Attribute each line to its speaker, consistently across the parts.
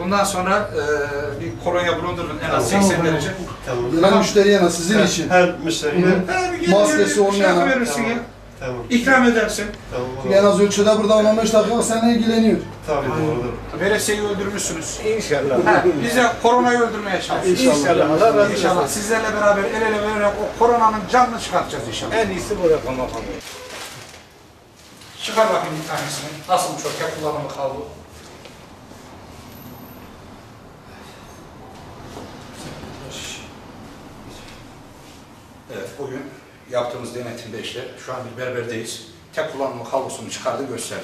Speaker 1: Bundan sonra bir kolonya bulundurun en az 80 derece.
Speaker 2: Tamam. Gelen müşteriye nasıl sizin için?
Speaker 3: Her müşteriye.
Speaker 2: Maskesi olmayana.
Speaker 1: Verirsin ya.
Speaker 3: Tamam.
Speaker 1: İkram edersin.
Speaker 3: Tamam.
Speaker 2: En az ölçüde burada 15 dakika seninle ilgileniyor.
Speaker 3: Tabii doğrudur.
Speaker 1: Veresiyeyi öldürmüşsünüz.
Speaker 4: İnşallah.
Speaker 1: Biz de koronayı öldürmeye çalışıyoruz.
Speaker 4: İnşallah. Allah razı olsun.
Speaker 1: İnşallah sizlerle beraber el ele vererek o koronanın canını çıkartacağız inşallah.
Speaker 4: En iyisi bu rakam bakalım.
Speaker 1: Çıkar bakayım bir tanesini. Nasıl çok hep kullanımı kaldı? Evet, bugün yaptığımız denetimde işte şu an bir berberdeyiz. Tek kullanımlı kablosunu çıkardı, gösterdi.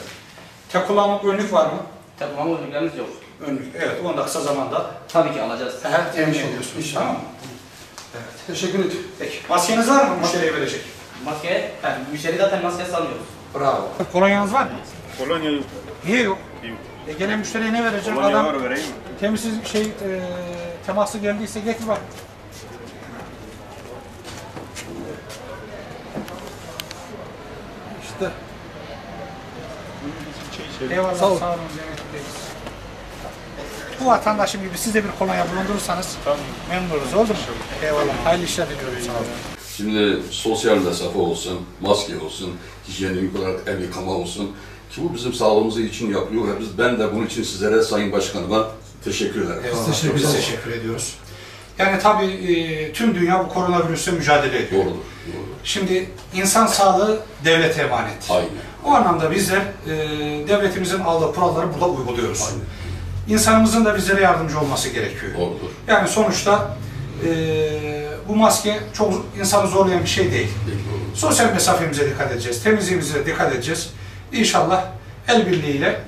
Speaker 1: Tek kullanımlık önlük var mı?
Speaker 5: Tek kullanımlık önlüklerimiz yok.
Speaker 1: Önlük, evet. Onu da kısa zamanda
Speaker 5: Tabii ki alacağız.
Speaker 1: temin ediyorsunuz, tamam mı? Evet.
Speaker 2: Teşekkür ederim.
Speaker 1: Peki, maskeniz var mı müşteriye verecek?
Speaker 5: Maske, yani müşteri zaten maske sanıyoruz.
Speaker 1: Bravo. Kolonyanız var mı?
Speaker 3: Kolonya yok.
Speaker 1: Niye yok?
Speaker 3: Yok.
Speaker 1: Gelen müşteriye ne vereceğim?
Speaker 3: Kolonya
Speaker 1: Adam
Speaker 3: var, vereyim mi?
Speaker 1: temizsiz teması geldiyse getir bak.
Speaker 2: İşte.
Speaker 1: Eyvallah, sağ olun. Bu vatandaşım gibi siz de bir kolonya bulundurursanız memnun oluruz, oldu mu? Eyvallah, hayırlı işler diliyorum, sağ olun.
Speaker 6: Şimdi sosyal mesafe olsun, maske olsun, hijyenik olarak el yıkama olsun ki bu bizim sağlığımız için yapılıyor ve ben de bunun için sizlere Sayın Başkanıma teşekkür ederim.
Speaker 1: Eyvallah, biz teşekkür ediyoruz. Yani tabii tüm dünya bu koronavirüsle mücadele ediyor.
Speaker 6: Doğrudur.
Speaker 1: Şimdi insan sağlığı devlete emanet.
Speaker 6: Aynen.
Speaker 1: O anlamda bizler devletimizin aldığı kuralları burada uyguluyoruz.
Speaker 6: Aynen.
Speaker 1: İnsanımızın da bizlere yardımcı olması gerekiyor.
Speaker 6: Doğrudur.
Speaker 1: Yani sonuçta bu maske çok insanı zorlayan bir şey değil. Sosyal mesafemize dikkat edeceğiz, temizliğimize dikkat edeceğiz. İnşallah el birliğiyle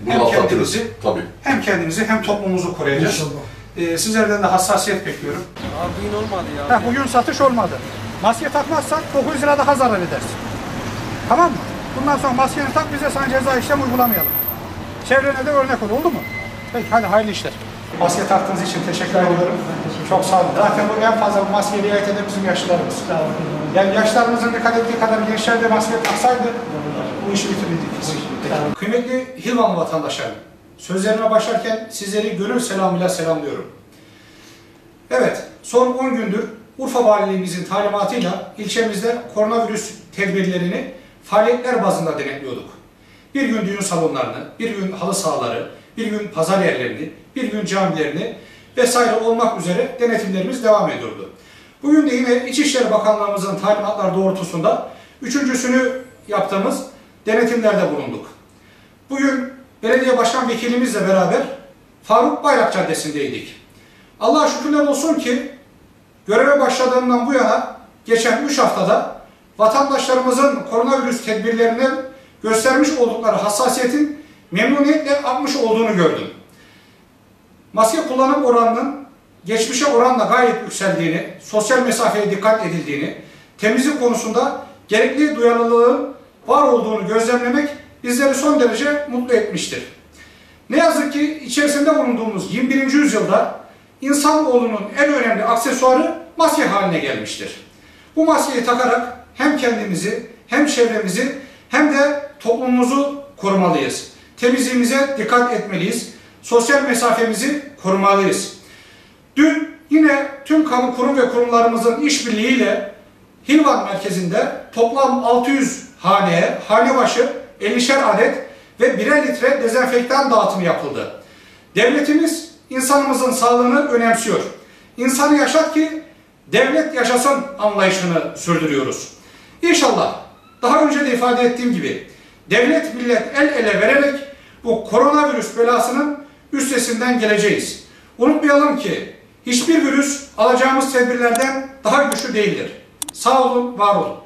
Speaker 1: hem kendimizi hem toplumumuzu koruyacağız. Sizlerden de hassasiyet bekliyorum.
Speaker 4: Bugün olmadı ya.
Speaker 1: Bugün satış olmadı. Maske takmazsan 900 lira daha zarar edersin. Tamam mı? Bundan sonra maskeni tak, bize sana ceza işlem uygulamayalım. Çevrene de örnek ol, oldu mu? Peki, hadi hayırlı işler. Maske taktığınız için teşekkür ediyorum. Çok sağ olun. Zaten bu en fazla bu maskeye riayet eden bizim yaşlılarımız. Yani yaşlarımızın dikkat ettiği kadar gençler de maske taksaydı bu işi bitirirdik. Kıymetli Hilvanlı vatandaşlarım, sözlerime başlarken sizleri gönül selamıyla selamlıyorum. Evet, son 10 gündür Urfa Valiliğimizin talimatıyla ilçemizde koronavirüs tedbirlerini faaliyetler bazında denetliyorduk. Bir gün düğün salonlarını, bir gün halı sahaları, bir gün pazar yerlerini, bir gün camilerini vesaire olmak üzere denetimlerimiz devam ediyordu. Bugün de yine İçişleri Bakanlığımızın talimatları doğrultusunda üçüncüsünü yaptığımız denetimlerde bulunduk. Bugün belediye başkan vekilimizle beraber Faruk Bayrak Caddesi'ndeydik. Allah'a şükürler olsun ki göreve başladığından bu yana geçen 3 haftada vatandaşlarımızın koronavirüs tedbirlerinden göstermiş oldukları hassasiyetin memnuniyetle artmış olduğunu gördüm. Maske kullanım oranının geçmişe oranla gayet yükseldiğini, sosyal mesafeye dikkat edildiğini, temizlik konusunda gerekli duyarlılığın var olduğunu gözlemlemek bizleri son derece mutlu etmiştir. Ne yazık ki içerisinde bulunduğumuz 21. yüzyılda insanoğlunun en önemli aksesuarı maske haline gelmiştir. Bu maskeyi takarak hem kendimizi, hem çevremizi, hem de toplumumuzu korumalıyız. Temizliğimize dikkat etmeliyiz. Sosyal mesafemizi korumalıyız. Dün yine tüm kamu kurum ve kurumlarımızın işbirliğiyle Hilvan merkezinde toplam 600 haneye, hane başı 50'şer adet ve 1'er litre dezenfektan dağıtımı yapıldı. Devletimiz insanımızın sağlığını önemsiyor. İnsanı yaşat ki devlet yaşasın anlayışını sürdürüyoruz. İnşallah daha önce de ifade ettiğim gibi devlet millet el ele vererek bu koronavirüs belasının üstesinden geleceğiz. Unutmayalım ki hiçbir virüs alacağımız tedbirlerden daha güçlü değildir. Sağ olun, var olun.